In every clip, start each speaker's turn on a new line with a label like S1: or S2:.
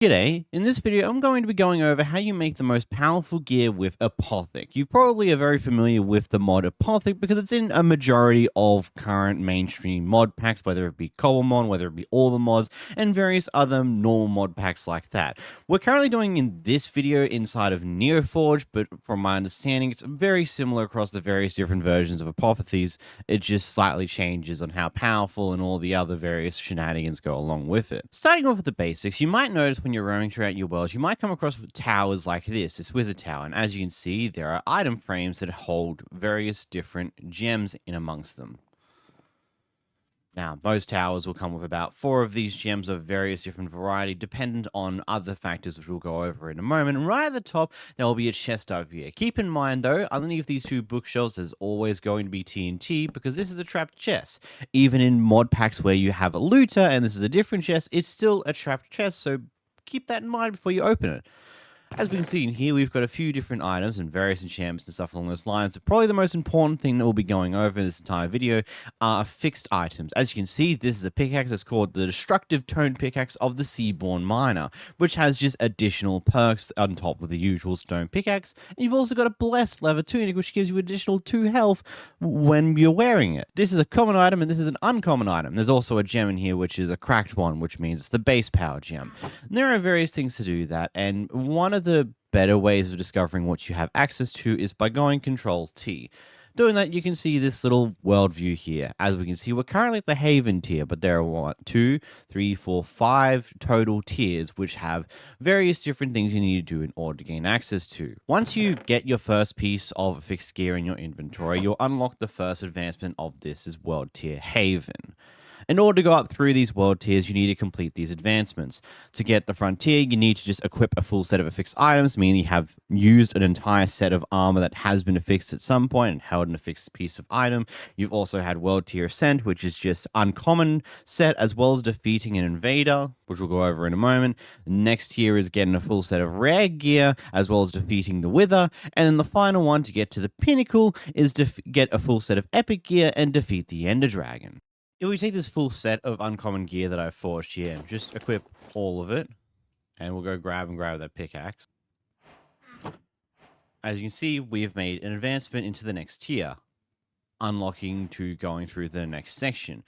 S1: G'day, in this video I'm going to be going over how you make the most powerful gear with Apothic. You probably are very familiar with the mod Apothic because it's in a majority of current mainstream mod packs, whether it be Cobblemon, whether it be all the mods, and various other normal mod packs like that. We're currently doing in this video inside of Neoforge, but from my understanding it's very similar across the various different versions of Apotheces. It just slightly changes on how powerful and all the other various shenanigans go along with it. Starting off with the basics, you might notice when you're roaming throughout your world, you might come across towers like this wizard tower, and as you can see, there are item frames that hold various different gems in amongst them. Now, most towers will come with about 4 of these gems of various different variety, dependent on other factors which we'll go over in a moment. And right at the top, there will be a chest up here. Keep in mind, though, underneath these 2 bookshelves, there's always going to be TNT, because this is a trapped chest. Even in mod packs where you have a looter, and this is a different chest, it's still a trapped chest, so keep that in mind before you open it. As we can see in here, we've got a few different items and various enchantments and stuff along those lines. But probably the most important thing that we'll be going over in this entire video are fixed items. As you can see, this is a pickaxe that's called the Destructive Tone Pickaxe of the Seaborn Miner, which has just additional perks on top of the usual stone pickaxe. And you've also got a Blessed Leather Tunic, which gives you additional 2 health when you're wearing it. This is a common item, and this is an uncommon item. There's also a gem in here, which is a cracked one, which means it's the base power gem. And there are various things to do that, and one of the better ways of discovering what you have access to is by going Control-T. Doing that, you can see this little world view here. As we can see, we're currently at the Haven tier, but there are 2, 3, 4, 5 total tiers, which have various different things you need to do in order to gain access to. Once you get your first piece of fixed gear in your inventory, you'll unlock the first advancement of this as World Tier Haven. In order to go up through these world tiers, you need to complete these advancements. To get the frontier, you need to just equip a full set of affixed items, meaning you have used an entire set of armor that has been affixed at some point and held an affixed piece of item. You've also had world tier ascent, which is just uncommon set, as well as defeating an invader, which we'll go over in a moment. The next tier is getting a full set of rare gear, as well as defeating the wither. And then the final one to get to the pinnacle is to get a full set of epic gear and defeat the ender dragon. If we take this full set of uncommon gear that I've forged here, just equip all of it, and we'll go grab that pickaxe. As you can see, we've made an advancement into the next tier, unlocking to going through the next section.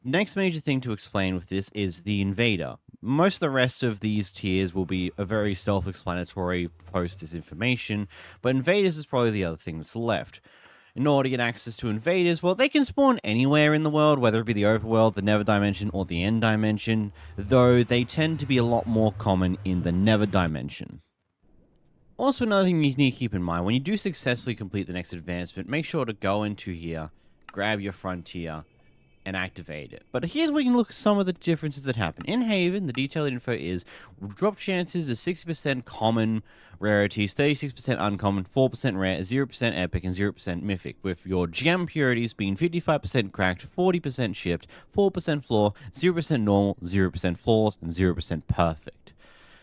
S1: Next major thing to explain with this is the invader. Most of the rest of these tiers will be a very self-explanatory post this information, but invaders is probably the other thing that's left. In order to get access to invaders, well, they can spawn anywhere in the world, whether it be the overworld, the nether dimension, or the end dimension, though they tend to be a lot more common in the nether dimension. Also, another thing you need to keep in mind, when you do successfully complete the next advancement, make sure to go into here, grab your frontier, and activate it. But here's where you can look at some of the differences that happen. In Haven, the detailed info is drop chances is 60% common rarities, 36% uncommon, 4% rare, 0% epic, and 0% mythic, with your gem purities being 55% cracked, 40% shipped, 4% floor, 0% normal, 0% flaws, and 0% perfect.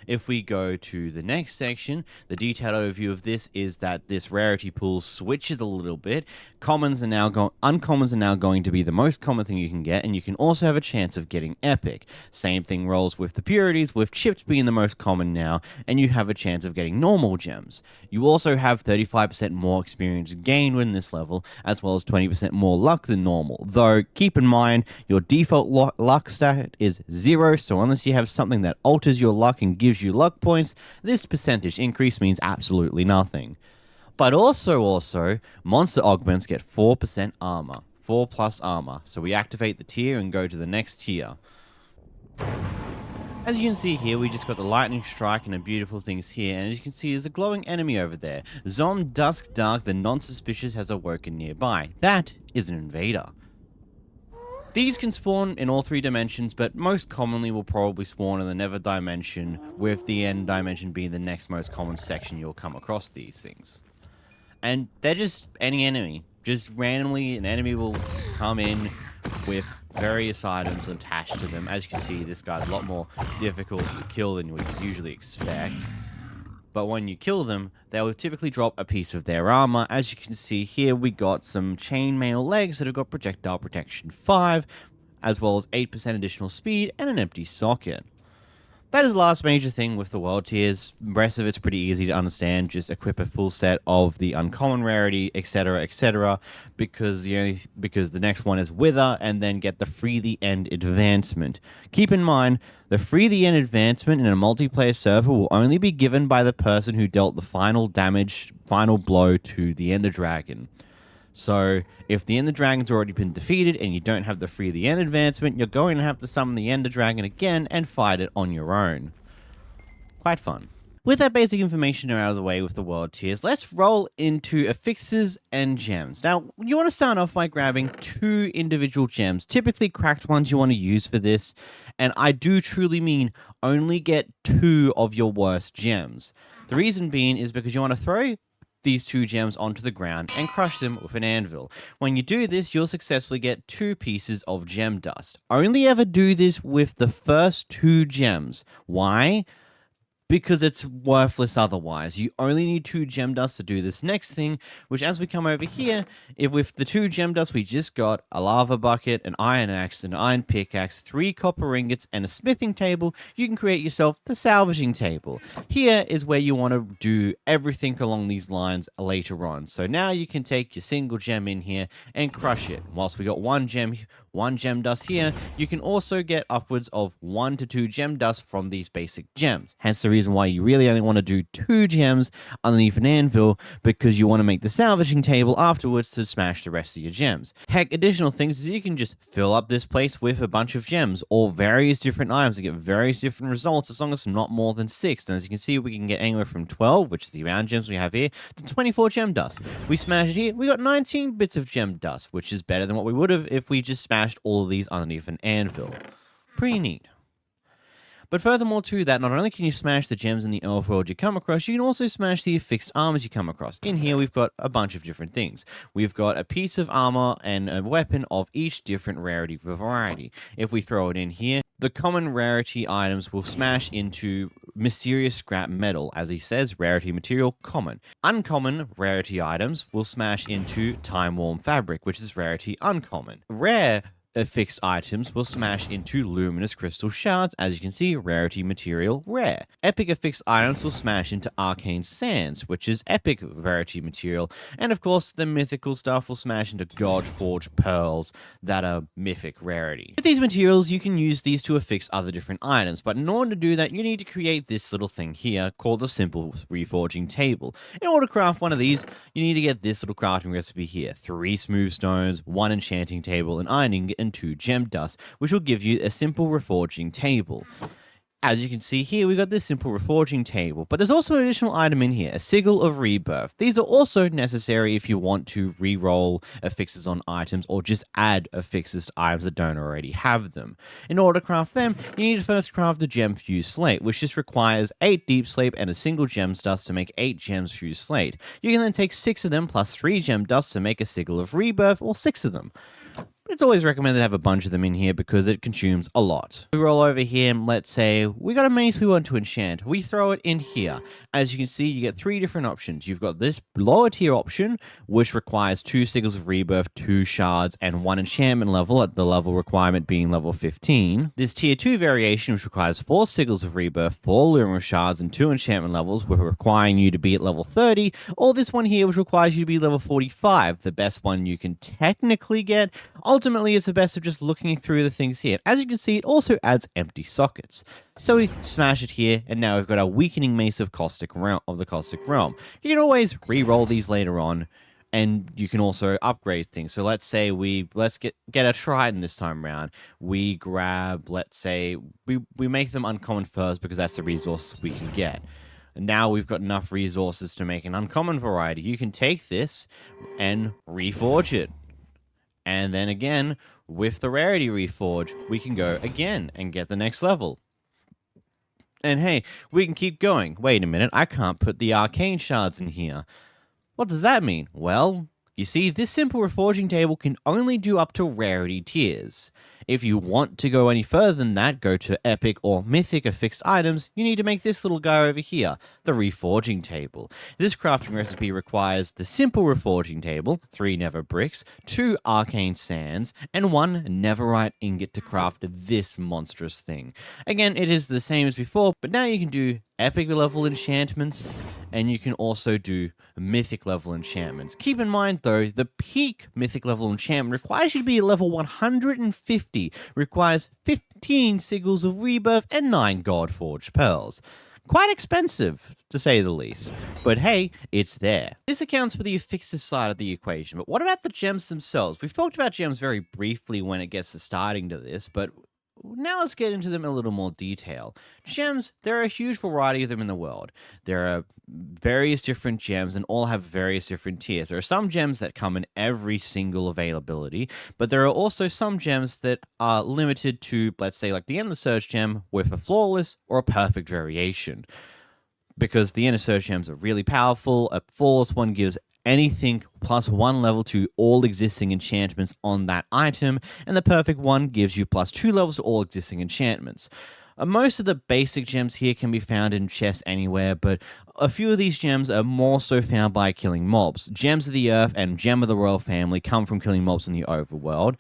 S1: If we go to the next section, the detailed overview of this is that this rarity pool switches a little bit. Uncommons are now going to be the most common thing you can get, and you can also have a chance of getting epic. Same thing rolls with the purities, with chipped being the most common now, and you have a chance of getting normal gems. You also have 35% more experience gained in this level, as well as 20% more luck than normal. Though, keep in mind, your default luck stat is 0, so unless you have something that alters your luck and gives you luck points, this percentage increase means absolutely nothing. But also, monster augments get 4% armor, 4 plus armor. So we activate the tier and go to the next tier. As you can see here, we just got the lightning strike and the beautiful things here, and as you can see, there's a glowing enemy over there. Zom Dusk Dark, the non-suspicious, has awoken nearby. That is an invader. These can spawn in all 3 dimensions, but most commonly will probably spawn in the nether dimension, with the end dimension being the next most common section you'll come across these things. And they're just any enemy. Just randomly, an enemy will come in with various items attached to them. As you can see, this guy's a lot more difficult to kill than you would usually expect. But when you kill them, they will typically drop a piece of their armor. As you can see here, we got some chainmail legs that have got projectile protection 5, as well as 8% additional speed and an empty socket. that is the last major thing with the world tiers. The rest of it's pretty easy to understand. Just equip a full set of the uncommon rarity, etc., because the next one is Wither, and then get the Free the End advancement. Keep in mind, the Free the End advancement in a multiplayer server will only be given by the person who dealt the final blow to the Ender Dragon. So, if the Ender Dragon's already been defeated and you don't have the Free the End advancement, you're going to have to summon the Ender Dragon again and fight it on your own. Quite fun. With that basic information out of the way with the world tiers, let's roll into affixes and gems. Now, you want to start off by grabbing 2 individual gems, typically cracked ones you want to use for this, and I do truly mean only get 2 of your worst gems. The reason being is because you want to throw these 2 gems onto the ground and crush them with an anvil. When you do this, you'll successfully get 2 pieces of gem dust. Only ever do this with the first 2 gems. Why? Because it's worthless otherwise. You only need 2 gem dust to do this next thing, which as we come over here, if with the 2 gem dust we just got a lava bucket, an iron axe, an iron pickaxe, 3 copper ingots, and a smithing table, you can create yourself the salvaging table. Here is where you want to do everything along these lines later on. So now you can take your single gem in here and crush it. Whilst we got 1 gem dust here, you can also get upwards of 1 to 2 gem dust from these basic gems. Hence the reason why you really only want to do 2 gems underneath an anvil, because you want to make the salvaging table afterwards to smash the rest of your gems. Heck, additional things is you can just fill up this place with a bunch of gems or various different items to get various different results, as long as not more than 6. And as you can see, we can get anywhere from 12, which is the round gems we have here, to 24 gem dust. We smash it here, we got 19 bits of gem dust, which is better than what we would have if we just smashed all of these underneath an anvil. Pretty neat. But furthermore to that, not only can you smash the gems in the elf world you come across, you can also smash the affixed armors you come across. In here, we've got a bunch of different things. We've got a piece of armor and a weapon of each different rarity variety. If we throw it in here, the common rarity items will smash into mysterious scrap metal. As he says, rarity material, common. Uncommon rarity items will smash into time-worn fabric, which is rarity uncommon. Rare affixed items will smash into luminous crystal shards, as you can see, rarity material rare. Epic affixed items will smash into arcane sands, which is epic rarity material. And of course, the mythical stuff will smash into god forged pearls that are mythic rarity. With these materials, you can use these to affix other different items, but in order to do that, you need to create this little thing here called the simple reforging table. In order to craft one of these, you need to get this little crafting recipe here: 3 smooth stones, 1 enchanting table, an iron ingot, and 2 gem dust, which will give you a simple reforging table. As you can see here, we got this simple reforging table, but there's also an additional item in here, a sigil of rebirth. These are also necessary if you want to re-roll affixes on items or just add affixes to items that don't already have them. In order to craft them, you need to first craft a gem fused slate, which just requires 8 deep slate and a single gem dust to make 8 gems fused slate. You can then take 6 of them plus 3 gem dust to make a sigil of rebirth, or 6 of them. It's always recommended to have a bunch of them in here because it consumes a lot. We roll over here and let's say we got a mace we want to enchant. We throw it in here. As you can see, you get 3 different options. You've got this lower tier option, which requires 2 sigils of rebirth, 2 shards, and 1 enchantment level, at the level requirement being level 15. This tier 2 variation, which requires 4 sigils of rebirth, 4 luminous shards, and 2 enchantment levels, with requiring you to be at level 30. Or this one here, which requires you to be level 45, the best one you can technically get. Ultimately, it's the best of just looking through the things here. As you can see, it also adds empty sockets. So we smash it here, and now we've got our weakening mace of the caustic realm. You can always re-roll these later on, and you can also upgrade things. So let's say let's get a Trident this time around. We grab, let's say, we make them uncommon first because that's the resources we can get. And now we've got enough resources to make an uncommon variety. You can take this and reforge it. And then again, with the rarity reforge, we can go again and get the next level. And hey, we can keep going. Wait a minute, I can't put the arcane shards in here. What does that mean? Well, you see, this simple reforging table can only do up to rarity tiers. If you want to go any further than that, go to epic or mythic affixed items, you need to make this little guy over here, the reforging table. This crafting recipe requires the simple reforging table, 3 nether bricks, 2 arcane sands, and 1 netherite ingot to craft this monstrous thing. Again, it is the same as before, but now you can do epic level enchantments, and you can also do mythic level enchantments. Keep in mind though, the peak mythic level enchantment requires you to be at level 150, requires 15 sigils of rebirth and 9 godforged pearls. Quite expensive, to say the least. But hey, it's there. This accounts for the affixes side of the equation, but what about the gems themselves? We've talked about gems very briefly when it gets to starting to this, but now let's get into them in a little more detail. Gems, there are a huge variety of them in the world. There are various different gems and all have various different tiers. There are some gems that come in every single availability, but there are also some gems that are limited to, let's say, like the Endless Surge gem with a flawless or a perfect variation. Because the Inner Surge gems are really powerful, a flawless one gives anything plus 1 level to all existing enchantments on that item, and the perfect one gives you plus 2 levels to all existing enchantments. Most of the basic gems here can be found in chests anywhere, but a few of these gems are more so found by killing mobs. Gems of the Earth and Gem of the Royal Family come from killing mobs in the overworld.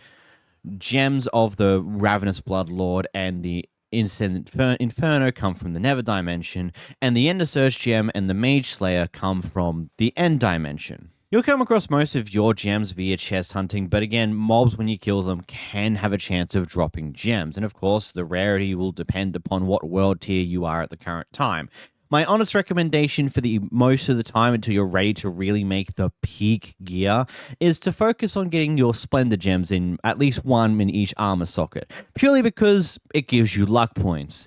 S1: Gems of the Ravenous Bloodlord and the Incendent Inferno come from the Nether Dimension, and the Ender Surge gem and the Mage Slayer come from the End Dimension. You'll come across most of your gems via chest hunting, but again, mobs when you kill them can have a chance of dropping gems, and of course, the rarity will depend upon what world tier you are at the current time. My honest recommendation for the most of the time until you're ready to really make the peak gear is to focus on getting your Splendor gems in at least 1 in each armor socket, purely because it gives you luck points.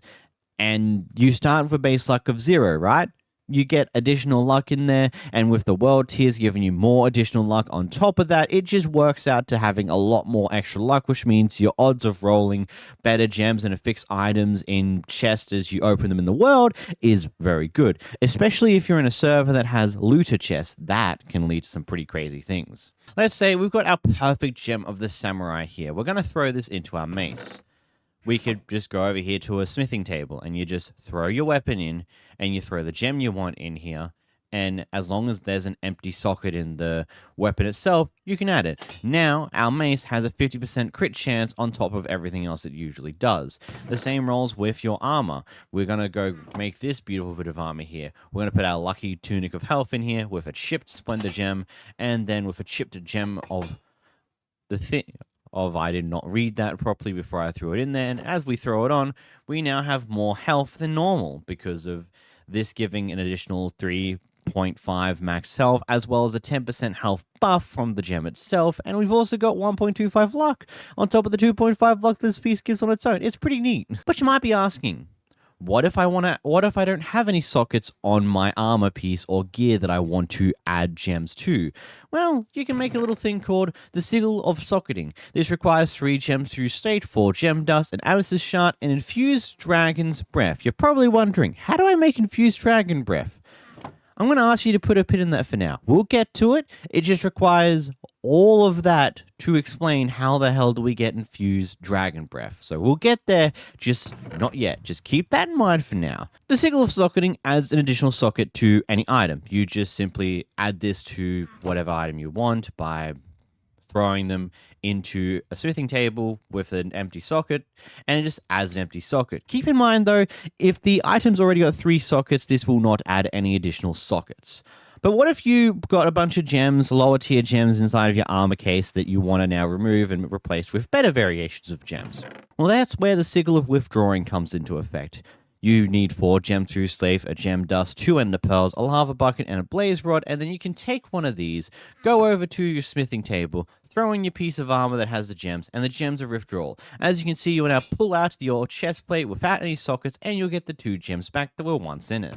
S1: And you start with a base luck of 0, right? You get additional luck in there, and with the world tiers giving you more additional luck on top of that, it just works out to having a lot more extra luck, which means your odds of rolling better gems and affixed items in chests as you open them in the world is very good, especially if you're in a server that has looter chests. That can lead to some pretty crazy things. Let's say we've got our perfect gem of the samurai here. We're going to throw this into our mace. We could just go over here to a smithing table and you just throw your weapon in and you throw the gem you want in here. And as long as there's an empty socket in the weapon itself, you can add it. Now, our mace has a 50% crit chance on top of everything else it usually does. The same rolls with your armor. We're going to go make this beautiful bit of armor here. We're going to put our lucky tunic of health in here with a chipped splendor gem, and then with a chipped gem of the thing. I did not read that properly before I threw it in there, and as we throw it on, we now have more health than normal because of this giving an additional 3.5 max health, as well as a 10% health buff from the gem itself, and we've also got 1.25 luck on top of the 2.5 luck this piece gives on its own. It's pretty neat. But you might be asking, what if I don't have any sockets on my armor piece or gear that I want to add gems to? Well, you can make a little thing called the Sigil of Socketing. This requires 3 gems through state, 4 gem dust, an amethyst shard, and infused dragon's breath. You're probably wondering, how do I make infused dragon breath? I'm going to ask you to put a pin in that for now. We'll get to it. It just requires all of that to explain how the hell do we get infused dragon breath. So we'll get there, just not yet. Just keep that in mind for now. The Sigil of Socketing adds an additional socket to any item. You just simply add this to whatever item you want by throwing them into a smithing table with an empty socket, and it just adds an empty socket. Keep in mind though, if the item's already got 3 sockets, this will not add any additional sockets. But what if you got a bunch of gems, lower tier gems inside of your armor case that you want to now remove and replace with better variations of gems? Well, that's where the Sigil of Withdrawing comes into effect. You need 4 gem through slave, a gem dust, 2 ender pearls, a lava bucket, and a blaze rod, and then you can take one of these, go over to your smithing table, throw in your piece of armor that has the gems, and the gems of withdrawal. As you can see, you will now pull out your chest plate without any sockets, and you'll get the 2 gems back that were once in it.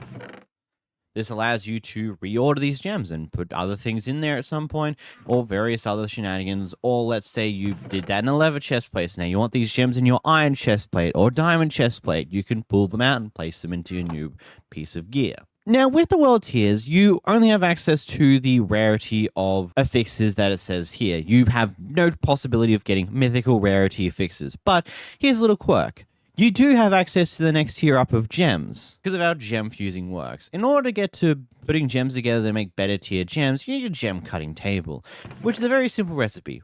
S1: This allows you to reorder these gems and put other things in there at some point, or various other shenanigans, or let's say you did that in a leather chest plate. Now you want these gems in your iron chest plate or diamond chest plate. You can pull them out and place them into your new piece of gear. Now, with the world tiers, you only have access to the rarity of affixes that it says here. You have no possibility of getting mythical rarity affixes. But here's a little quirk. You do have access to the next tier up of gems, because of how gem fusing works. In order to get to putting gems together to make better tier gems, you need a gem cutting table, which is a very simple recipe.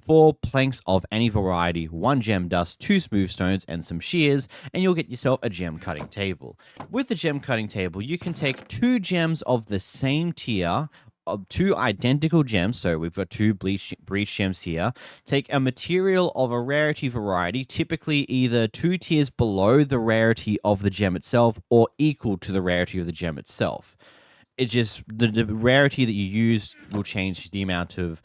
S1: Four planks of any variety, 1 gem dust, 2 smooth stones, and some shears, and you'll get yourself a gem cutting table. With the gem cutting table, you can take 2 gems of the same tier, of 2 identical gems, so we've got 2 breach gems here, take a material of a rarity variety, typically either 2 tiers below the rarity of the gem itself or equal to the rarity of the gem itself. It's just the rarity that you use will change the amount of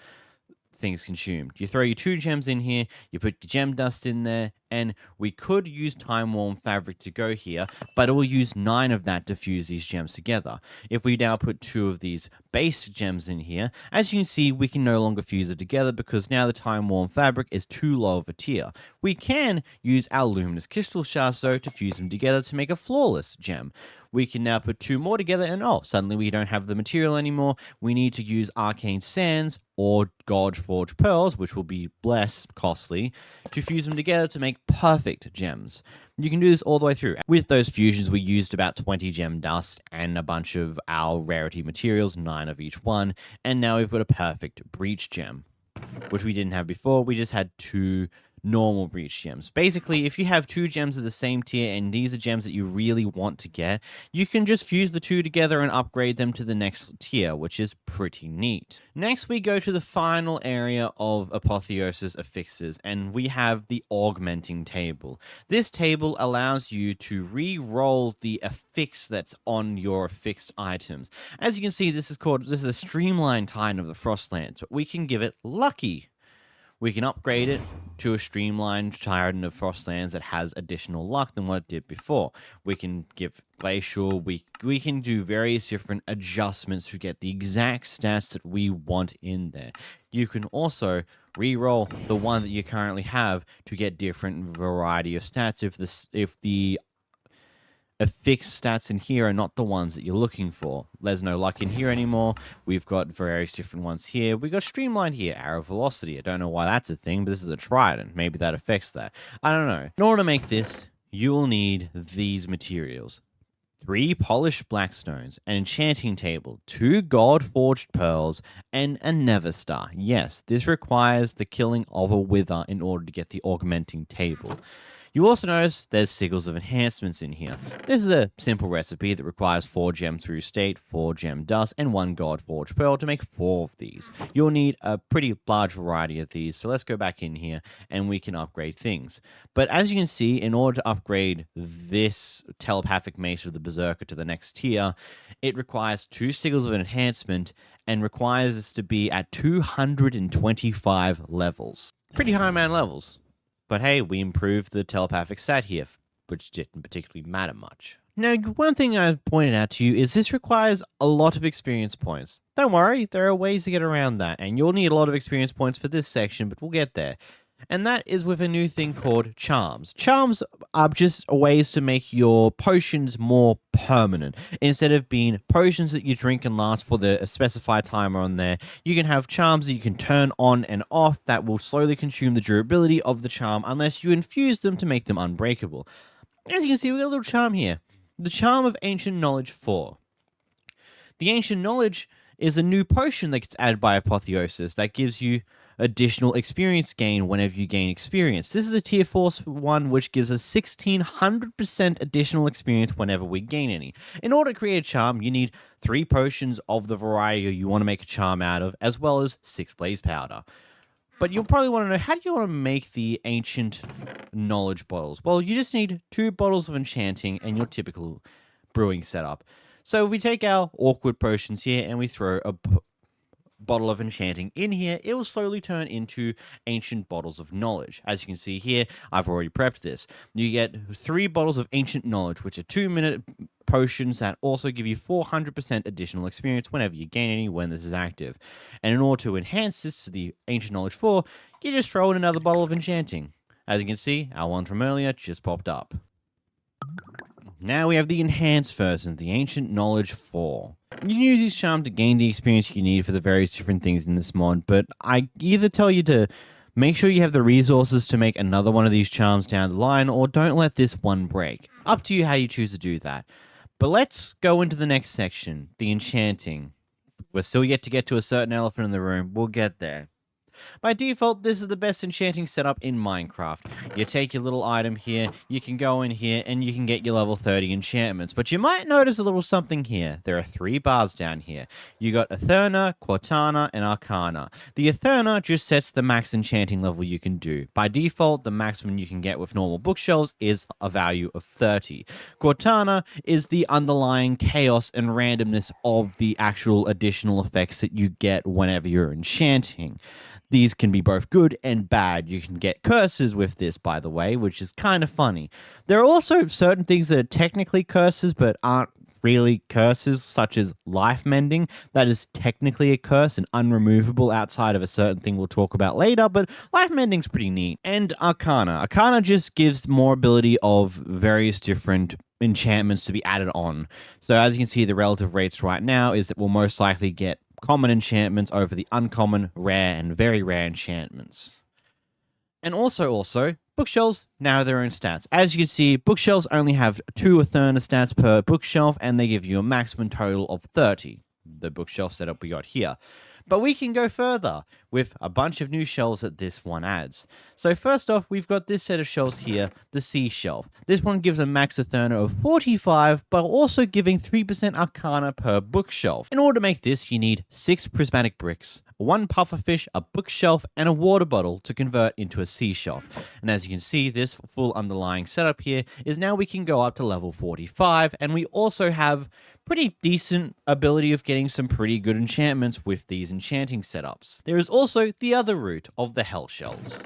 S1: things consumed. You throw your 2 gems in here, you put your gem dust in there, and we could use time worn fabric to go here, but it will use 9 of that to fuse these gems together. If we now put 2 of these base gems in here, as you can see, we can no longer fuse it together because now the time worn fabric is too low of a tier. We can use our luminous crystal shards though to fuse them together to make a flawless gem. We can now put 2 more together and suddenly we don't have the material anymore. We need to use arcane sands or god forged pearls, which will be less costly, to fuse them together to make perfect gems. You can do this all the way through. With those fusions, we used about 20 gem dust and a bunch of our rarity materials, 9 of each one, and now we've got a perfect breach gem, which we didn't have before. We just had 2 normal breach gems. Basically, if you have 2 gems of the same tier and these are gems that you really want to get, you can just fuse the 2 together and upgrade them to the next tier, which is pretty neat. Next, we go to the final area of Apotheosis affixes, and we have the Augmenting Table. This table allows you to re-roll the affix that's on your affixed items. As you can see, this is a streamlined Titan of the Frostlands, but we can give it Lucky. We can upgrade it to a streamlined Trident of Frostlands that has additional luck than what it did before. We can give Glacial, we can do various different adjustments to get the exact stats that we want in there. You can also re-roll the one that you currently have to get different variety of stats if the affixed stats in here are not the ones that you're looking for. There's no luck in here anymore. We've got various different ones here. We've got streamlined here, arrow velocity. I don't know why that's a thing, but this is a trident. Maybe that affects that. I don't know. In order to make this, you will need these materials. 3 polished blackstones, an enchanting table, 2 god-forged pearls, and a nether star. Yes, this requires the killing of a wither in order to get the augmenting table. You also notice there's sigils of enhancements in here. This is a simple recipe that requires 4 gem through state, 4 gem dust, and 1 god forged pearl to make 4 of these. You'll need a pretty large variety of these, so let's go back in here and we can upgrade things. But as you can see, in order to upgrade this telepathic mace of the Berserker to the next tier, it requires 2 sigils of enhancement and requires us to be at 225 levels. Pretty high amount of levels. But hey, we improved the telepathic stat here, which didn't particularly matter much. Now, one thing I've pointed out to you is this requires a lot of experience points. Don't worry, there are ways to get around that, and you'll need a lot of experience points for this section, but we'll get there. And that is with a new thing called charms. Charms are just ways to make your potions more permanent. Instead of being potions that you drink and last for the specified timer on there, you can have charms that you can turn on and off that will slowly consume the durability of the charm unless you infuse them to make them unbreakable. As you can see, we've got a little charm here. The Charm of Ancient Knowledge 4. The Ancient Knowledge is a new potion that gets added by Apotheosis that gives you additional experience gain whenever you gain experience. This is a tier 4 one which gives us 1600% additional experience whenever we gain any. In order to create a charm, you need 3 potions of the variety you want to make a charm out of, as well as 6 blaze powder. But you'll probably want to know, how do you want to make the Ancient Knowledge bottles? Well, you just need 2 bottles of enchanting and your typical brewing setup. So if we take our awkward potions here and we throw a bottle of enchanting in here, it will slowly turn into ancient bottles of knowledge. As you can see here, I've already prepped this. You get 3 bottles of ancient knowledge, which are 2-minute potions that also give you 400% additional experience whenever you gain any when this is active. And in order to enhance this to the ancient knowledge 4, you just throw in another bottle of enchanting. As you can see, our one from earlier just popped up. Now we have the enhanced version, the Ancient Knowledge 4. You can use this charm to gain the experience you need for the various different things in this mod, but I either tell you to make sure you have the resources to make another one of these charms down the line, or don't let this one break. Up to you how you choose to do that. But let's go into the next section, the enchanting. We're still yet to get to a certain elephant in the room. We'll get there. By default, this is the best enchanting setup in Minecraft. You take your little item here, you can go in here, and you can get your level 30 enchantments. But you might notice a little something here. There are 3 bars down here. You got Eterna, Cortana, and Arcana. The Eterna just sets the max enchanting level you can do. By default, the maximum you can get with normal bookshelves is a value of 30. Cortana is the underlying chaos and randomness of the actual additional effects that you get whenever you're enchanting. These can be both good and bad. You can get curses with this, by the way, which is kind of funny. There are also certain things that are technically curses, but aren't really curses, such as life mending. That is technically a curse and unremovable outside of a certain thing we'll talk about later, but life mending's pretty neat. And Arcana. Arcana just gives more ability of various different enchantments to be added on. So as you can see, the relative rates right now is that we'll most likely get common enchantments over the uncommon, rare, and very rare enchantments. And also, bookshelves now have their own stats. As you can see, bookshelves only have 2 Eterna stats per bookshelf, and they give you a maximum total of 30. The bookshelf setup we got here. But we can go further with a bunch of new shelves that this one adds. So first off, we've got this set of shelves here, the C shelf. This one gives a max Eterna of 45, but also giving 3% Arcana per bookshelf. In order to make this, you need 6 prismatic bricks, 1 pufferfish, a bookshelf, and a water bottle to convert into a C shelf. And as you can see, this full underlying setup here is now we can go up to level 45, and we also have pretty decent ability of getting some pretty good enchantments with these enchanting setups. There is also the other route of the Hell Shells.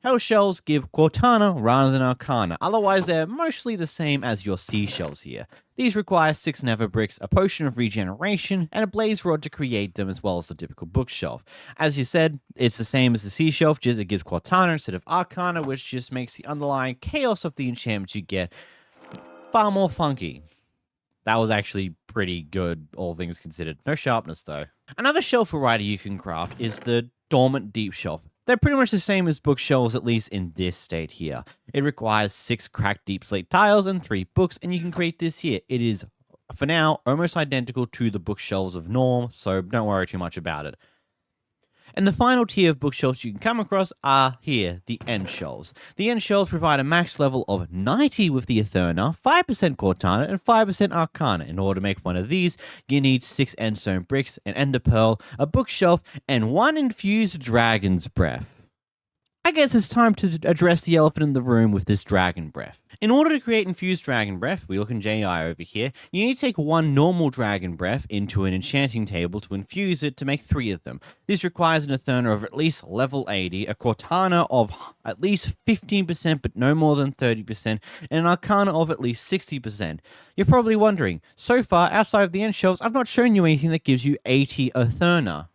S1: Hell Shells give Cortana rather than Arcana, otherwise they're mostly the same as your seashells here. These require 6 nether bricks, a potion of regeneration, and a blaze rod to create them, as well as the typical bookshelf. As you said, it's the same as the sea shelf, just it gives Cortana instead of Arcana, which just makes the underlying chaos of the enchantments you get far more funky. That was actually pretty good, all things considered. No sharpness, though. Another shelf variety you can craft is the Dormant Deep Shelf. They're pretty much the same as bookshelves, at least in this state here. It requires 6 cracked deep slate tiles and 3 books, and you can create this here. It is, for now, almost identical to the bookshelves of Norm, so don't worry too much about it. And the final tier of bookshelves you can come across are here, the End Shelves. The End Shelves provide a max level of 90 with the Eterna, 5% Cortana, and 5% Arcana. In order to make one of these, you need 6 Endstone bricks, an Ender Pearl, a bookshelf, and 1 Infused Dragon's Breath. I guess it's time to address the elephant in the room with this Dragon Breath. In order to create Infused Dragon Breath, we look in JI over here, you need to take 1 normal Dragon Breath into an Enchanting Table to infuse it to make 3 of them. This requires an Eterna of at least level 80, a Cortana of at least 15% but no more than 30%, and an Arcana of at least 60%. You're probably wondering, so far outside of the end shelves, I've not shown you anything that gives you 80 Eterna.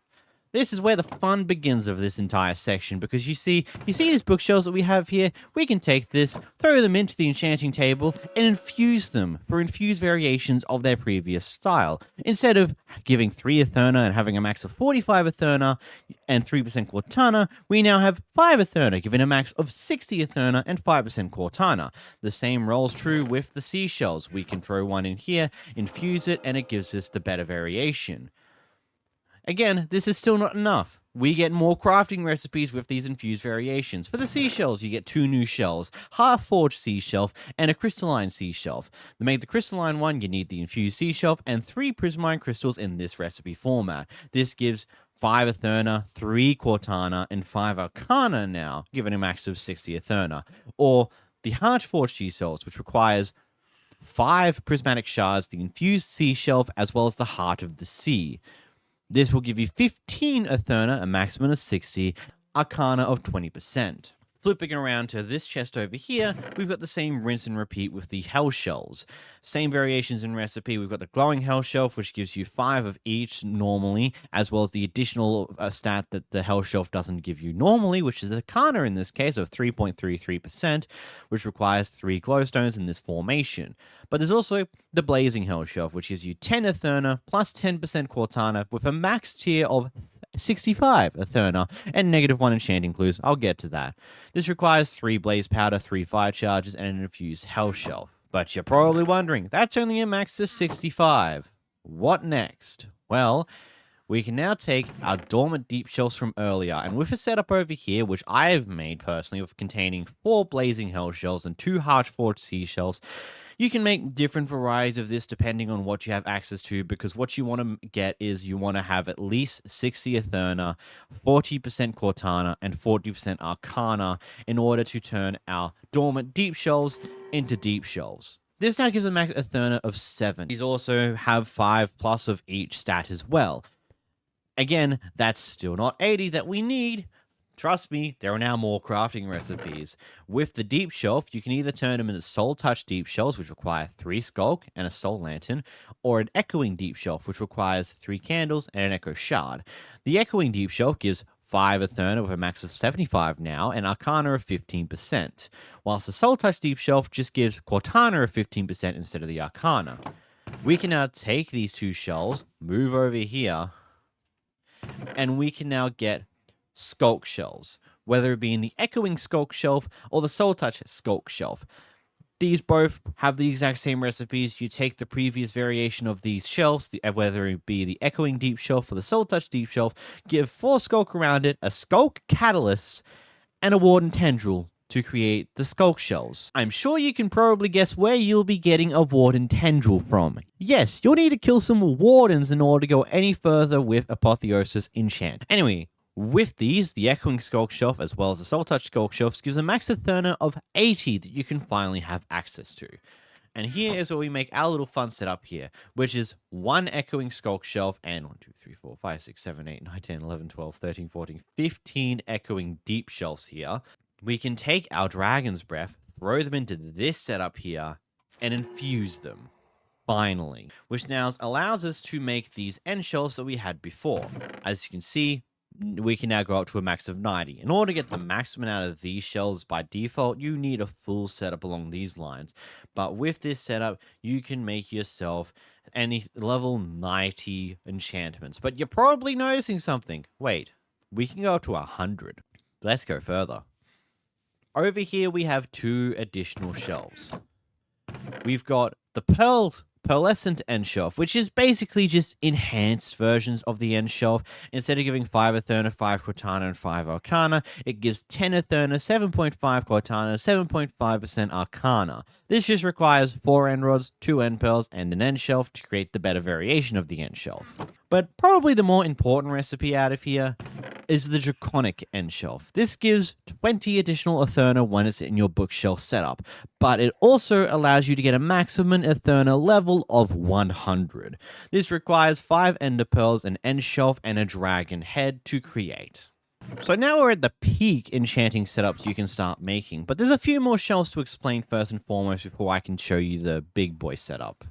S1: This is where the fun begins of this entire section, because you see these bookshelves that we have here, we can take this, throw them into the enchanting table, and infuse them for infused variations of their previous style. Instead of giving 3 Eterna and having a max of 45 Eterna and 3% Cortana, we now have 5 Eterna, giving a max of 60 Eterna and 5% Cortana. The same rolls true with the seashells. We can throw one in here, infuse it, and it gives us the better variation. Again, this is still not enough. We get more crafting recipes with these infused variations. For the seashells, you get 2 new shells, half-forged sea shelf and a crystalline sea shelf. To make the crystalline one, you need the infused sea shelf and 3 prismarine crystals in this recipe format. This gives 5 Eterna, 3 Cortana, and 5 Arcana now, giving a max of 60 Eterna. Or the half-forged sea shells, which requires 5 prismatic shards, the infused sea shelf, as well as the heart of the sea. This will give you 15 Eterna, a maximum of 60, Arcana of 20%. Flipping around to this chest over here, we've got the same rinse and repeat with the hell shells. Same variations in recipe. We've got the glowing hell shelf, which gives you 5 of each normally, as well as the additional stat that the hell shelf doesn't give you normally, which is Arcana in this case of 3.33%, which requires 3 glowstones in this formation. But there's also the blazing hell shelf, which gives you 10 Eterna plus 10% Cortana with a max tier of 65 Eterna and -1 enchanting clues. I'll get to that. This requires 3 blaze powder, 3 fire charges, and an infused hell shelf. But you're probably wondering, that's only a max of 65. What next? Well, we can now take our dormant deep shells from earlier, and with a setup over here, which I have made personally, of containing 4 blazing hell shells and 2 harsh-forged sea shells, you can make different varieties of this depending on what you have access to, because what you want to get is you want to have at least 60 Eterna, 40% Cortana, and 40% Arcana in order to turn our dormant deep shells into deep shells. This now gives a max Eterna of 7. These also have 5+ of each stat as well. Again, that's still not 80 that we need. Trust me, there are now more crafting recipes. With the deep shelf, you can either turn them into soul touch deep shells, which require 3 skulk and a soul lantern, or an echoing deep shelf, which requires 3 candles and an echo shard. The echoing deep shelf gives 5 Eterna with a max of 75 now, and Arcana of 15%, whilst the soul touch deep shelf just gives Cortana of 15% instead of the Arcana. We can now take these 2 shells, move over here, and we can now get Skulk shells, whether it be in the Echoing Skulk shelf or the Soul Touch Skulk shelf. These both have the exact same recipes. You take the previous variation of these shelves, whether it be the Echoing Deep Shelf or the Soul Touch Deep Shelf, give 4 Skulk around it, a Skulk Catalyst, and a Warden Tendril to create the Skulk shells. I'm sure you can probably guess where you'll be getting a Warden Tendril from. Yes, you'll need to kill some Wardens in order to go any further with Apotheosis Enchant. Anyway, with these, the Echoing Skulk Shelf as well as the Soul Touch Skulk Shelf gives a max Eterna of 80 that you can finally have access to. And here is where we make our little fun setup here, which is 1 Echoing Skulk Shelf and 1, 2, 3, 4, 5, 6, 7, 8, 9, 10, 11, 12, 13, 14, 15 Echoing Deep Shelves here. We can take our Dragon's Breath, throw them into this setup here, and infuse them. Finally, which now allows us to make these end shelves that we had before. As you can see, we can now go up to a max of 90. In order to get the maximum out of these shells by default, you need a full setup along these lines. But with this setup, you can make yourself any level 90 enchantments. But you're probably noticing something. Wait, we can go up to 100. Let's go further. Over here, we have 2 additional shelves. We've got the Pearlescent end shelf, which is basically just enhanced versions of the end shelf. Instead of giving 5 Eterna, 5 Cortana, and 5 Arcana, it gives 10 Eterna, 7.5 Cortana, 7.5% Arcana. This just requires 4 end rods, 2 end pearls, and an end shelf to create the better variation of the end shelf. But probably the more important recipe out of here is the Draconic end shelf. This gives 20 additional Eterna when it's in your bookshelf setup, but it also allows you to get a maximum Eterna level of 100. This requires 5 ender pearls, an end shelf, and a dragon head to create. So now we're at the peak enchanting setups you can start making, but there's a few more shelves to explain first and foremost before I can show you the big boy setup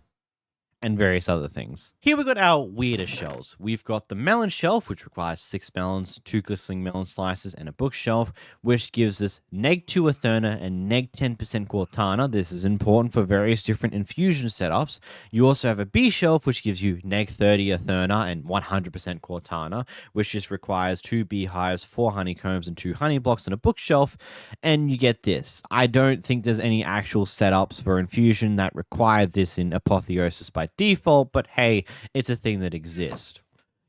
S1: and various other things. Here we've got our weirder shells. We've got the melon shelf, which requires 6 melons, 2 glistening melon slices, and a bookshelf, which gives us -2 Eterna and -10% Cortana. This is important for various different infusion setups. You also have a bee shelf, which gives you -30 Eterna and 100% Cortana, which just requires 2 beehives, 4 honeycombs, and 2 honey blocks and a bookshelf. And you get this. I don't think there's any actual setups for infusion that require this in Apotheosis by default, but hey, it's a thing that exists.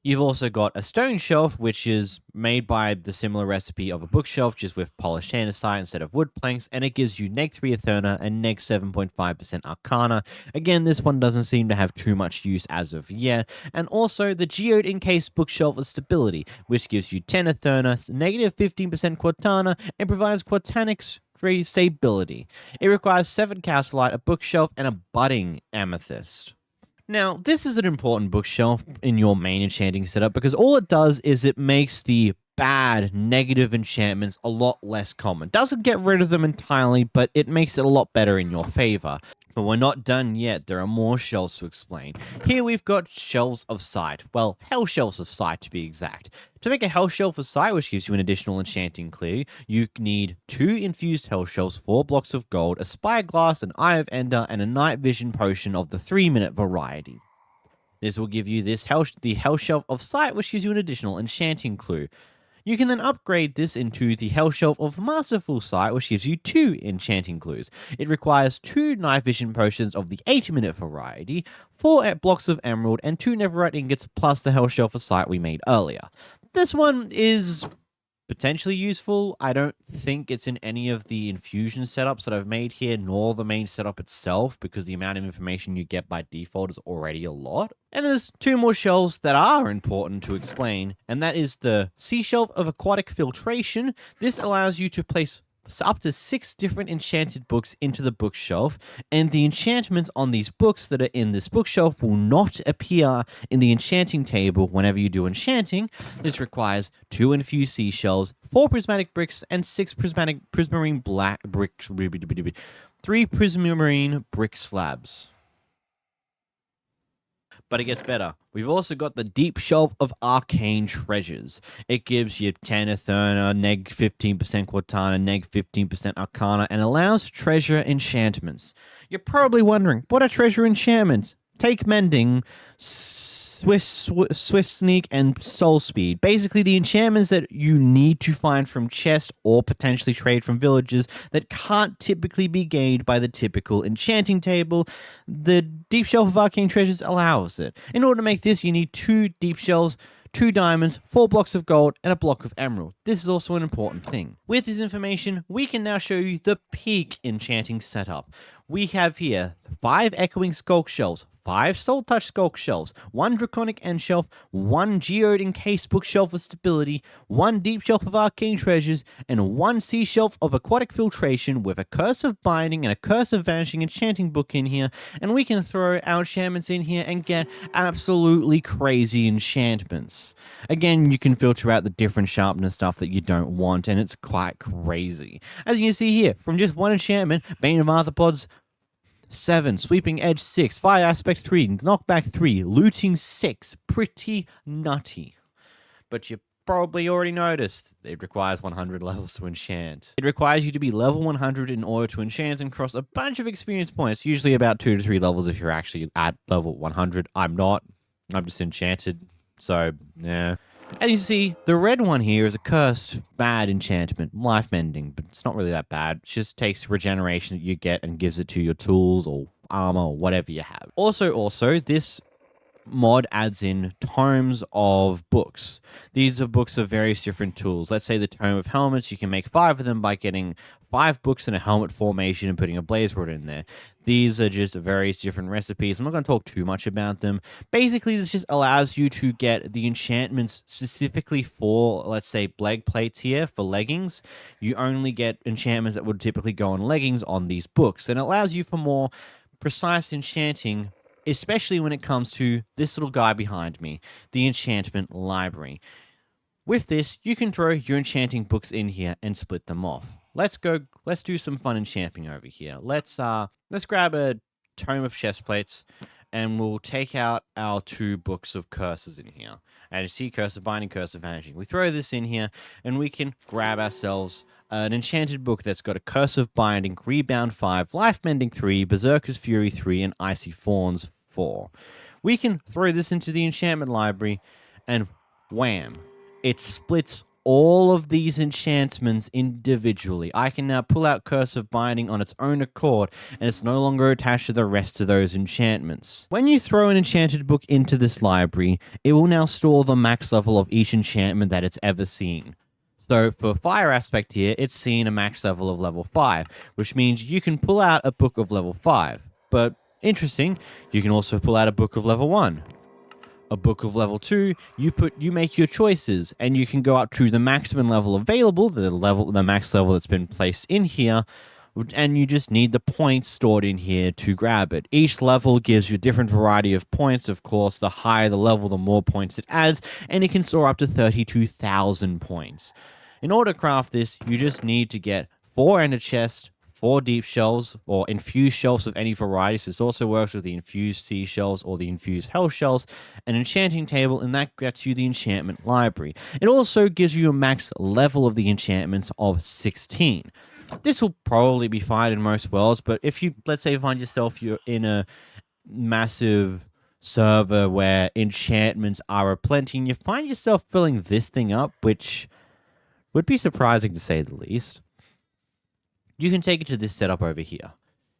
S1: You've also got a stone shelf, which is made by the similar recipe of a bookshelf, just with polished andesite instead of wood planks, and it gives you -3 Eterna and -7.5% Arcana. Again, this one doesn't seem to have too much use as of yet. And also the Geode Encased Bookshelf of Stability, which gives you 10 Eterna, -15% Cortana, and provides Cortanix free stability. It requires 7 Castlite, a bookshelf, and a budding amethyst. Now, this is an important bookshelf in your main enchanting setup because all it does is it makes the bad negative enchantments a lot less common. Doesn't get rid of them entirely, but it makes it a lot better in your favor. But we're not done yet. There are more shelves to explain. Here we've got Shelves of Sight. Well, Hell Shelves of Sight to be exact. To make a Hell Shelf of Sight, which gives you an additional enchanting clue, you need 2 infused Hell Shelves, 4 blocks of gold, a Spyglass, an Eye of Ender, and a Night Vision potion of the 3-minute variety. This will give you the Hell Shelf of Sight, which gives you an additional enchanting clue. You can then upgrade this into the Hell Shelf of Masterful Sight, which gives you 2 enchanting clues. It requires 2 Night Vision potions of the 8-minute variety, 4 blocks of emerald, and 2 netherite ingots, plus the Hell Shelf of Sight we made earlier. This one is potentially useful. I don't think it's in any of the infusion setups that I've made here, nor the main setup itself, because the amount of information you get by default is already a lot. And there's 2 more shelves that are important to explain, and that is the Sea Shelf of Aquatic Filtration. This allows you to place up to 6 different enchanted books into the bookshelf, and the enchantments on these books that are in this bookshelf will not appear in the enchanting table whenever you do enchanting. This requires 2 infused seashells, 4 prismatic bricks, and 6 prismarine black bricks, 3 prismarine brick slabs. But it gets better. We've also got the Deep Shelf of Arcane Treasures. It gives you 10 Eterna, neg 15% Cortana, neg 15% Arcana, and allows treasure enchantments. You're probably wondering, what are treasure enchantments? Take Mending, Swift Sneak, and Soul Speed. Basically, the enchantments that you need to find from chests or potentially trade from villagers that can't typically be gained by the typical enchanting table. The Deep Shelf of Arcane Treasures allows it. In order to make this, you need 2 deep shelves, 2 diamonds, 4 blocks of gold, and a block of emerald. This is also an important thing. With this information, we can now show you the peak enchanting setup. We have here 5 Echoing Skulk Shelves, 5 Soul Touch Skulk Shelves, 1 Draconic End Shelf, 1 Geode Encased Bookshelf of Stability, 1 Deep Shelf of Arcane Treasures, and 1 Sea Shelf of Aquatic Filtration with a Curse of Binding and a Curse of Vanishing enchanting book in here, and we can throw our enchantments in here and get absolutely crazy enchantments. Again, you can filter out the different sharpness stuff that you don't want, and it's quite crazy. As you can see here, from just 1 enchantment, Bane of Arthropods 7, Sweeping Edge 6, Fire Aspect 3, Knockback 3, Looting 6. Pretty nutty. But you probably already noticed it requires 100 levels to enchant. It requires you to be level 100 in order to enchant and cross a bunch of experience points, usually about 2 to 3 levels if you're actually at level 100. I'm not. I'm just enchanted. So, yeah. As you see, the red one here is a cursed, bad enchantment, life mending, but it's not really that bad. It just takes regeneration that you get and gives it to your tools or armor or whatever you have. Also, this mod adds in tomes of books. These are books of various different tools. Let's say the Tome of Helmets, you can make 5 of them by getting 5 books in a helmet formation and putting a blaze rod in there. These are just various different recipes. I'm not going to talk too much about them. Basically, this just allows you to get the enchantments specifically for, let's say, leg plates here for leggings. You only get enchantments that would typically go on leggings on these books, and it allows you for more precise enchanting, especially when it comes to this little guy behind me, the Enchantment Library. With this, you can throw your enchanting books in here and split them off. Let's do some fun enchanting over here. Let's grab a tome of chest plates, and we'll take out our 2 books of curses in here. And you see Curse of Binding, Curse of Vanishing. We throw this in here, and we can grab ourselves an enchanted book that's got a Curse of Binding, Rebound 5, Life Mending 3, Berserker's Fury 3, and Icy Fawns 4. We can throw this into the Enchantment Library, and wham! It splits all of these enchantments individually. I can now pull out Curse of Binding on its own accord, and it's no longer attached to the rest of those enchantments. When you throw an enchanted book into this library, it will now store the max level of each enchantment that it's ever seen. So for Fire Aspect here, it's seen a max level of level 5, which means you can pull out a book of level 5. But interesting, you can also pull out a book of level 1. A book of level 2, you make your choices, and you can go up to the maximum level available, the max level that's been placed in here, and you just need the points stored in here to grab it. Each level gives you a different variety of points. Of course, the higher the level, the more points it adds, and it can store up to 32,000 points. In order to craft this, you just need to get 4 ender chests, 4 deep shells, or infused shells of any variety. So this also works with the infused sea shells or the infused hell shells, an enchanting table, and that gets you the enchantment library. It also gives you a max level of the enchantments of 16. This will probably be fine in most worlds, but if you, let's say, find yourself you're in a massive server where enchantments are aplenty, and you find yourself filling this thing up, which would be surprising to say the least, you can take it to this setup over here.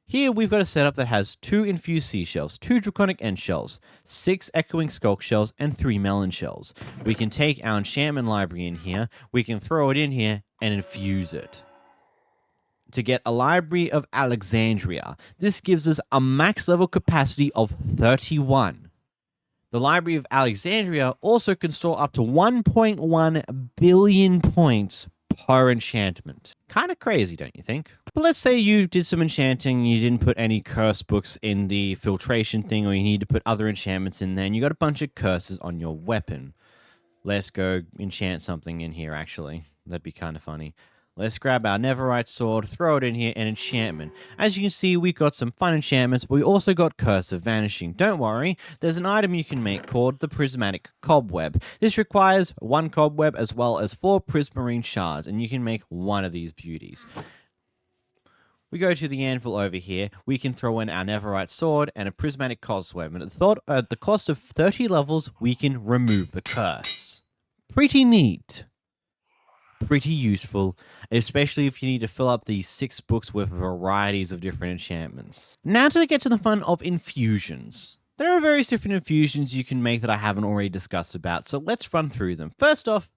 S1: Here we've got a setup that has 2 infused sea shells, 2 draconic end shells, 6 echoing skulk shells, and 3 melon shells. We can take our enchantment library in here, we can throw it in here, and infuse it to get a Library of Alexandria. This gives us a max level capacity of 31. The Library of Alexandria also can store up to 1.1 billion points per enchantment. Kind of crazy, don't you think? But let's say you did some enchanting, you didn't put any curse books in the filtration thing, or you need to put other enchantments in there, and you got a bunch of curses on your weapon. Let's go enchant something in here, actually. That'd be kind of funny. Let's grab our Neverite Sword, throw it in here, and enchantment. As you can see, we've got some fun enchantments, but we also got Curse of Vanishing. Don't worry, there's an item you can make called the Prismatic Cobweb. This requires 1 cobweb as well as 4 prismarine shards, and you can make one of these beauties. We go to the anvil over here, we can throw in our Neverite Sword and a Prismatic Cobweb, and at the cost of 30 levels, we can remove the curse. Pretty neat. Pretty useful, especially if you need to fill up these 6 books with varieties of different enchantments. Now to get to the fun of infusions. There are various different infusions you can make that I haven't already discussed about, so let's run through them. First off,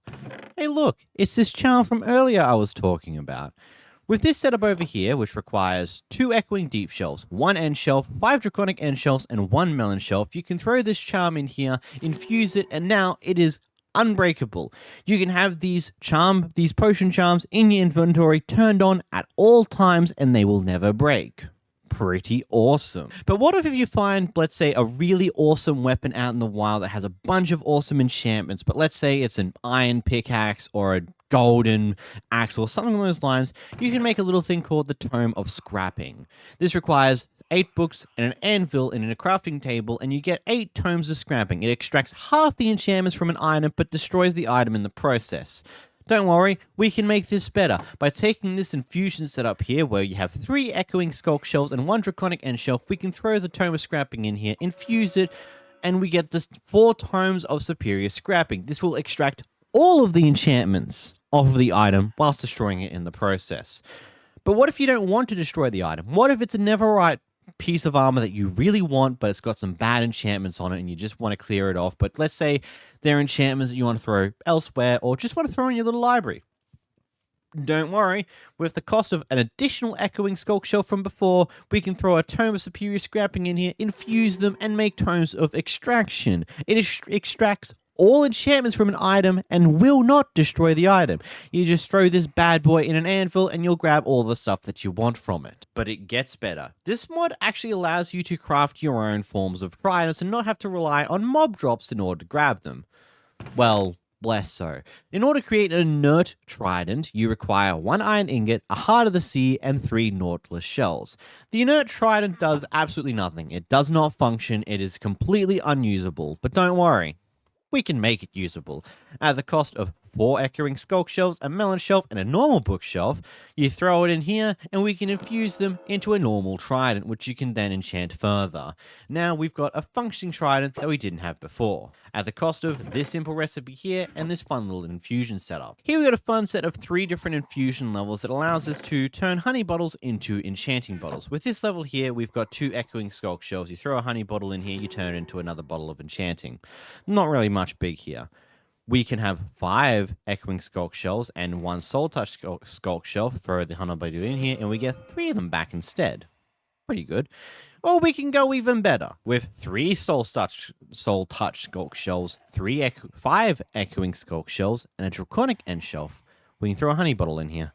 S1: hey look, it's this charm from earlier I was talking about. With this setup over here, which requires 2 echoing deep shells, 1 end shelf, 5 draconic end shells, and 1 melon shelf, you can throw this charm in here, infuse it, and now it is unbreakable. You can have these potion charms in your inventory turned on at all times and they will never break. Pretty awesome. But what if you find, let's say, a really awesome weapon out in the wild that has a bunch of awesome enchantments, but let's say it's an iron pickaxe or a golden axe or something along those lines, you can make a little thing called the Tome of Scrapping. This requires 8 books and an anvil and a crafting table, and you get 8 tomes of scrapping. It extracts half the enchantments from an item, but destroys the item in the process. Don't worry, we can make this better by taking this infusion setup here, where you have 3 echoing skulk shells and 1 draconic end shelf. We can throw the tome of scrapping in here, infuse it, and we get this 4 tomes of superior scrapping. This will extract all of the enchantments off of the item whilst destroying it in the process. But what if you don't want to destroy the item? What if it's a Neverite piece of armor that you really want, but it's got some bad enchantments on it and you just want to clear it off? But let's say they're enchantments that you want to throw elsewhere or just want to throw in your little library. Don't worry, with the cost of an additional echoing skulk shell from before, we can throw a tome of superior scrapping in here, infuse them, and make tomes of extraction. It extracts all enchantments from an item and will not destroy the item. You just throw this bad boy in an anvil and you'll grab all the stuff that you want from it. But it gets better. This mod actually allows you to craft your own forms of tridents and not have to rely on mob drops in order to grab them. Well, less so. In order to create an inert trident, you require 1 iron ingot, a heart of the sea, and 3 nautilus shells. The inert trident does absolutely nothing. It does not function. It is completely unusable. But don't worry, we can make it usable. At the cost of 4 echoing skulk shells, a melon shelf, and a normal bookshelf, you throw it in here, and we can infuse them into a normal trident, which you can then enchant further. Now we've got a functioning trident that we didn't have before. At the cost of this simple recipe here, and this fun little infusion setup. Here we got a fun set of 3 different infusion levels that allows us to turn honey bottles into enchanting bottles. With this level here, we've got 2 echoing skulk shells. You throw a honey bottle in here, you turn it into another bottle of enchanting. Not really much big here. We can have 5 echoing skulk shells and 1 soul touch skulk shell. Throw the honey bottle in here, and we get 3 of them back instead. Pretty good. Or we can go even better with 3 soul touch skulk shells, 5 echoing skulk shells, and a draconic end shelf. We can throw a honey bottle in here,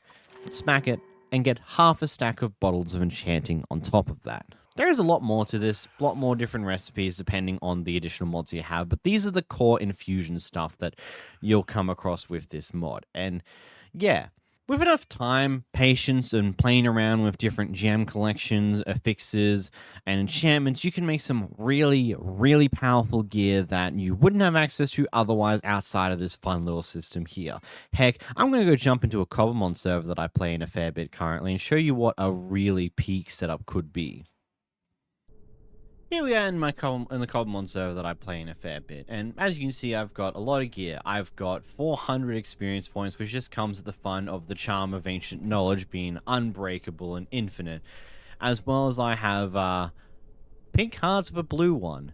S1: smack it, and get half a stack of bottles of enchanting on top of that. There is a lot more to this, a lot more different recipes depending on the additional mods you have, but these are the core infusion stuff that you'll come across with this mod. And yeah, with enough time, patience, and playing around with different gem collections, affixes, and enchantments, you can make some really, really powerful gear that you wouldn't have access to otherwise outside of this fun little system here. Heck, I'm going to go jump into a Cobblemon server that I play in a fair bit currently and show you what a really peak setup could be. Here we are in the Cobblemon server that I play in a fair bit, and as you can see, I've got a lot of gear. I've got 400 experience points, which just comes with the fun of the charm of ancient knowledge being unbreakable and infinite, as well as I have pink hearts with a blue one.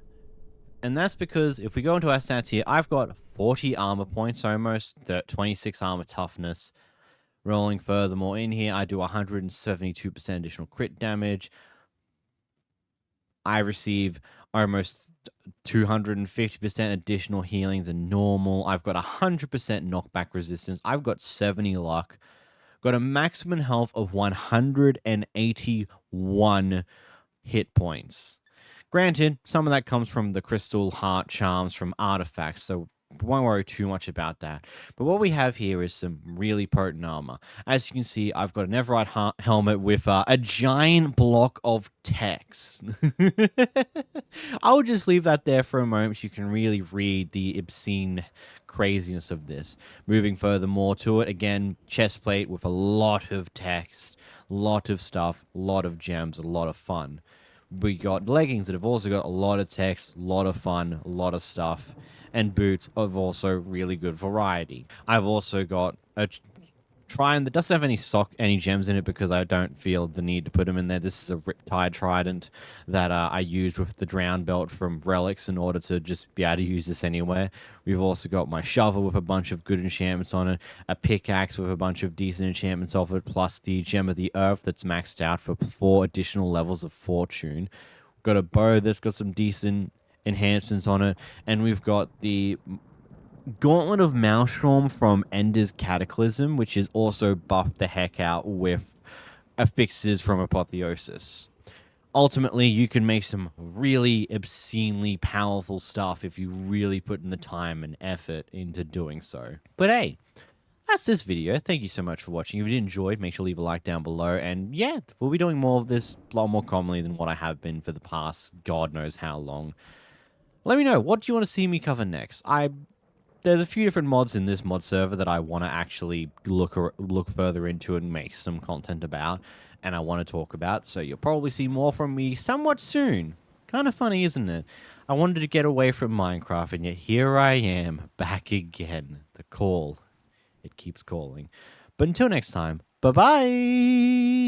S1: And that's because if we go into our stats here, I've got 40 armor points almost, 26 armor toughness. Rolling furthermore in here, I do 172% additional crit damage. I receive almost 250% additional healing than normal. I've got 100% knockback resistance. I've got 70 luck. Got a maximum health of 181 hit points. Granted, some of that comes from the crystal heart charms from artifacts, so won't worry too much about that. But what we have here is some really potent armor. As you can see, I've got an Everite helmet with a giant block of text. I'll just leave that there for a moment so you can really read the obscene craziness of this. Moving furthermore to it, again, chest plate with a lot of text, lot of stuff, lot of gems, a lot of fun. We got leggings that have also got a lot of text, a lot of fun, a lot of stuff, and boots of also really good variety. I've also got a Trident that doesn't have any gems in it because I don't feel the need to put them in there. This is a Riptide Trident that I used with the Drown Belt from Relics in order to just be able to use this anywhere. We've also got my shovel with a bunch of good enchantments on it, a pickaxe with a bunch of decent enchantments off it, plus the Gem of the Earth that's maxed out for 4 additional levels of fortune. We've got a bow that's got some decent enhancements on it, and we've got the Gauntlet of Maelstrom from Ender's Cataclysm, which is also buffed the heck out with affixes from Apotheosis. Ultimately, you can make some really obscenely powerful stuff if you really put in the time and effort into doing so. But hey, that's this video. Thank you so much for watching. If you did enjoy, make sure to leave a like down below. And yeah, we'll be doing more of this a lot more commonly than what I have been for the past God knows how long. Let me know, what do you want to see me cover next? There's a few different mods in this mod server that I want to actually look further into and make some content about, and I want to talk about, so you'll probably see more from me somewhat soon. Kind of funny, isn't it? I wanted to get away from Minecraft, and yet here I am, back again. The call. It keeps calling. But until next time, bye-bye!